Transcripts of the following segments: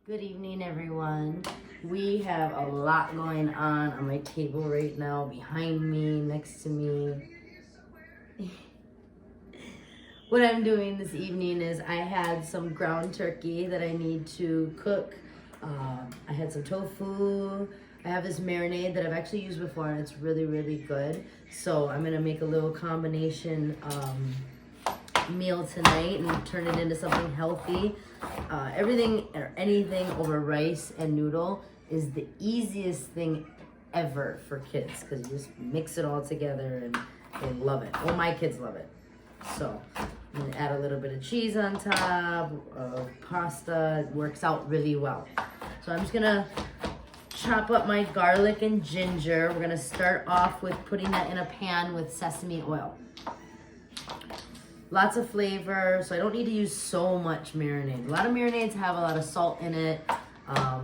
Good evening, everyone. We have a lot going on my table right now, behind me, next to me. What I'm doing this evening is I had some ground turkey that I need to cook. I had some tofu. I have this marinade that I've actually used before and it's really, really good. So I'm gonna make a little combination meal tonight and turn it into something healthy. Everything or anything over rice and noodle is the easiest thing ever for kids because you just mix it all together and they love it. Well, my kids love it. So I'm gonna add a little bit of cheese on top of pasta. It works out really well. So I'm just gonna chop up my garlic and ginger. We're gonna start off with putting that in a pan with sesame oil. Lots of flavor, so I don't need to use so much marinade. A lot of marinades have a lot of salt in it,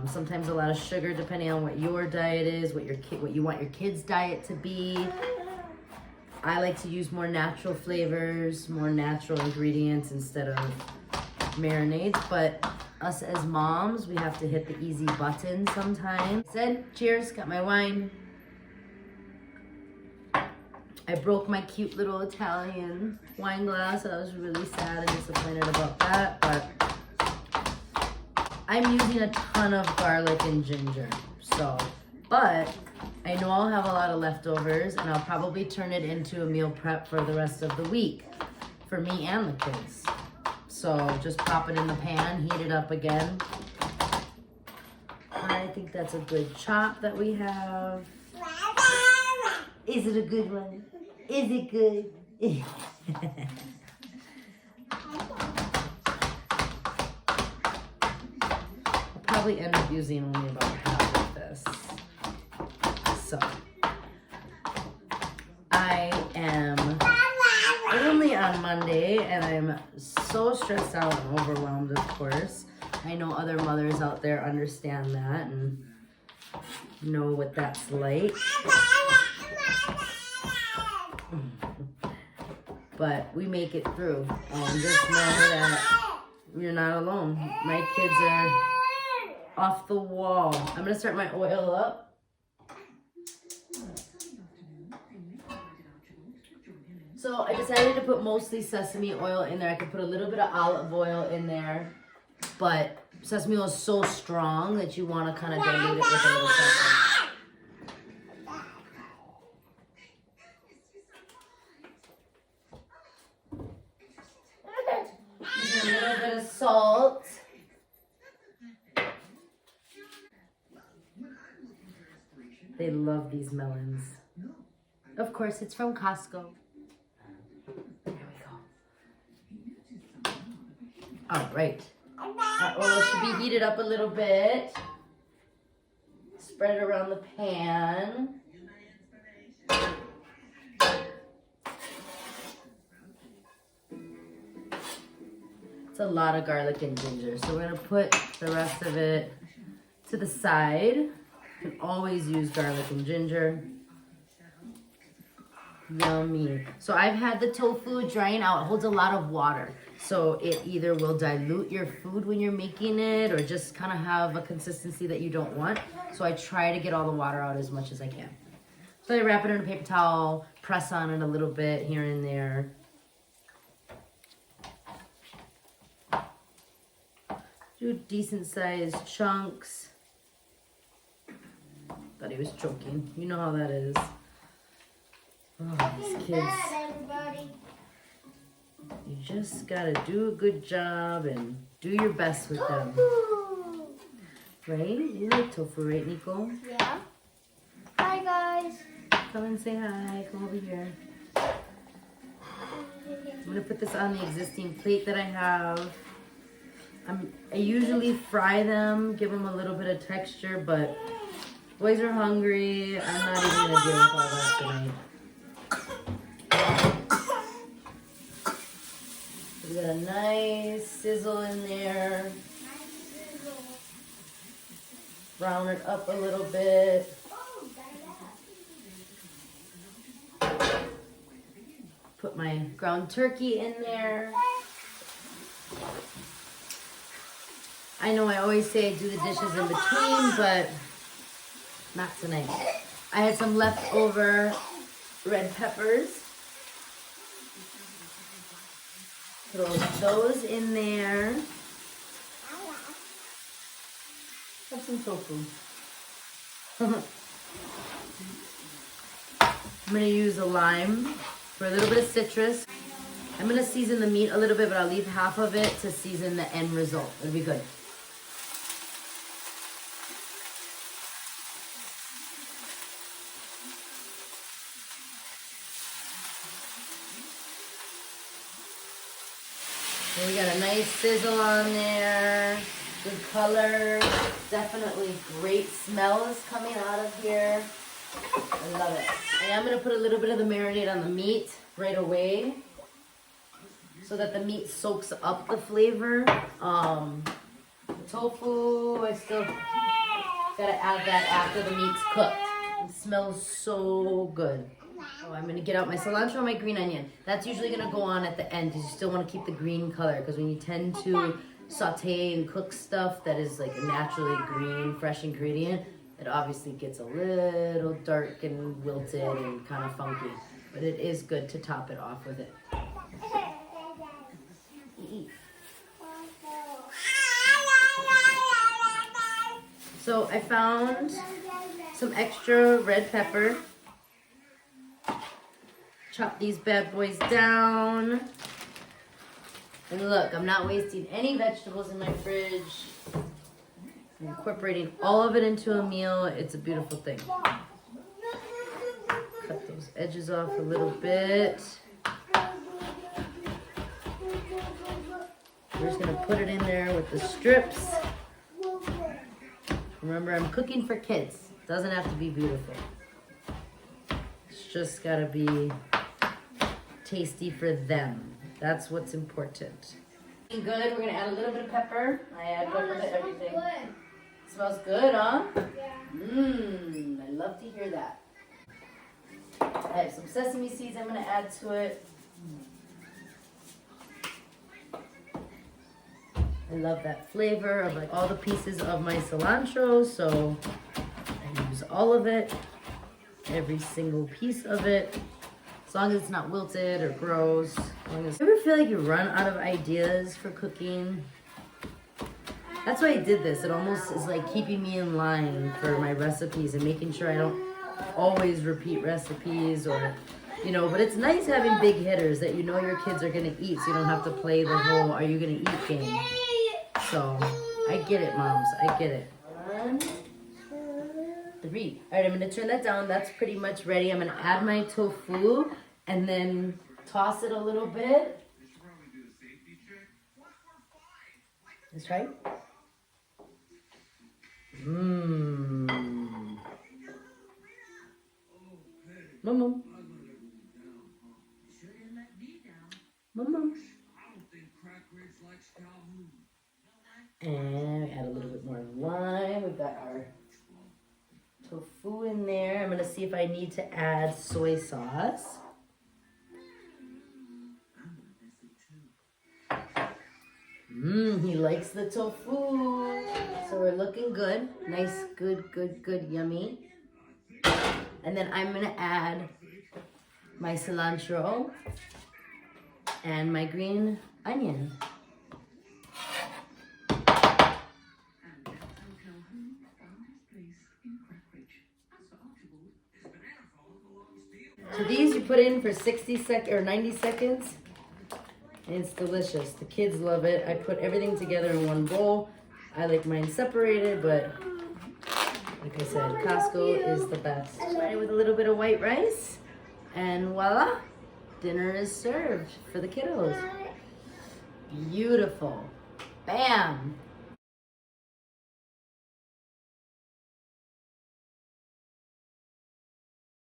sometimes a lot of sugar depending on what your diet is, what you want your kids' diet to be. I like to use more natural flavors, more natural ingredients instead of marinades, but us as moms, we have to hit the easy button sometimes. Cheers, got my wine. I broke my cute little Italian wine glass. I was really sad and disappointed about that, but I'm using a ton of garlic and ginger. But I know I'll have a lot of leftovers and I'll probably turn it into a meal prep for the rest of the week for me and the kids. So just pop it in the pan, heat it up again. I think that's a good chop that we have. Is it a good one? Is it good? I'll probably end up using only about half of this. So, I am only on Monday and I'm so stressed out and overwhelmed, of course. I know other mothers out there understand that and know what that's like. But we make it through. Just know that you're not alone. My kids are off the wall. I'm gonna start my oil up. So I decided to put mostly sesame oil in there. I could put a little bit of olive oil in there, but sesame oil is so strong that you want to kind of dilute it with a little sesame. A little bit of salt. They love these melons. Of course, it's from Costco. There we go. All right. Our oil should be heated up a little bit. Spread it around the pan. It's a lot of garlic and ginger, so we're gonna put the rest of it to the side. You can always use garlic and ginger. Yummy. So I've had the tofu drying out. It holds a lot of water, so it either will dilute your food when you're making it or just kind of have a consistency that you don't want. So I try to get all the water out as much as I can. So I wrap it in a paper towel, press on it a little bit here and there. Do decent sized chunks. Thought he was choking. You know how that is. Oh, these kids. You just gotta do a good job and do your best with them. Right? You like tofu, right, Nico? Yeah. Hi, guys. Come and say hi. Come over here. I'm gonna put this on the existing plate that I have. I usually fry them, give them a little bit of texture, but boys are hungry. I'm not even gonna deal with all that tonight. We got a nice sizzle in there. Brown it up a little bit. Put my ground turkey in there. I know I always say I do the dishes in between, but not tonight. I had some leftover red peppers. Throw those in there. Have some tofu. I'm gonna use a lime for a little bit of citrus. I'm gonna season the meat a little bit, but I'll leave half of it to season the end result. It'll be good. And we got a nice sizzle on there. Good color. Definitely great smells coming out of here. I love it. And I'm gonna put a little bit of the marinade on the meat right away so that the meat soaks up the flavor. The tofu, I still gotta add that after the meat's cooked. It smells so good. Oh, I'm gonna get out my cilantro and my green onion. That's usually gonna go on at the end because you still wanna keep the green color, because when you tend to saute and cook stuff that is like a naturally green, fresh ingredient, it obviously gets a little dark and wilted and kind of funky. But it is good to top it off with it. So I found some extra red pepper. Chop these bad boys down. And look, I'm not wasting any vegetables in my fridge. I'm incorporating all of it into a meal. It's a beautiful thing. Cut those edges off a little bit. We're just gonna put it in there with the strips. Remember, I'm cooking for kids. It doesn't have to be beautiful. It's just gotta be tasty for them. That's what's important. Good, we're gonna add a little bit of pepper. I add pepper to everything. Smells good, huh? Yeah. I love to hear that. I have some sesame seeds I'm gonna add to it. I love that flavor of like all the pieces of my cilantro, so I use all of it, every single piece of it, as long as it's not wilted or gross. You ever feel like you run out of ideas for cooking? That's why I did this. It almost is like keeping me in line for my recipes and making sure I don't always repeat recipes or, you know, but it's nice having big hitters that you know your kids are gonna eat, so you don't have to play the whole are you gonna eat game. So, I get it, moms. I get it. 1, 2, 3. All right, I'm going to turn that down. That's pretty much ready. I'm going to add my tofu and then toss it a little bit. That's right. Mmm. Mom. Mom. And add a little bit more lime. We've got our tofu in there. I'm gonna see if I need to add soy sauce. He likes the tofu. So we're looking good. Nice, good, yummy. And then I'm gonna add my cilantro and my green onion. So these you put in for 60 seconds or 90 seconds. And it's delicious. The kids love it. I put everything together in one bowl. I like mine separated, but like I said, Costco is the best. Started with a little bit of white rice, and voila, dinner is served for the kiddos. Beautiful. Bam.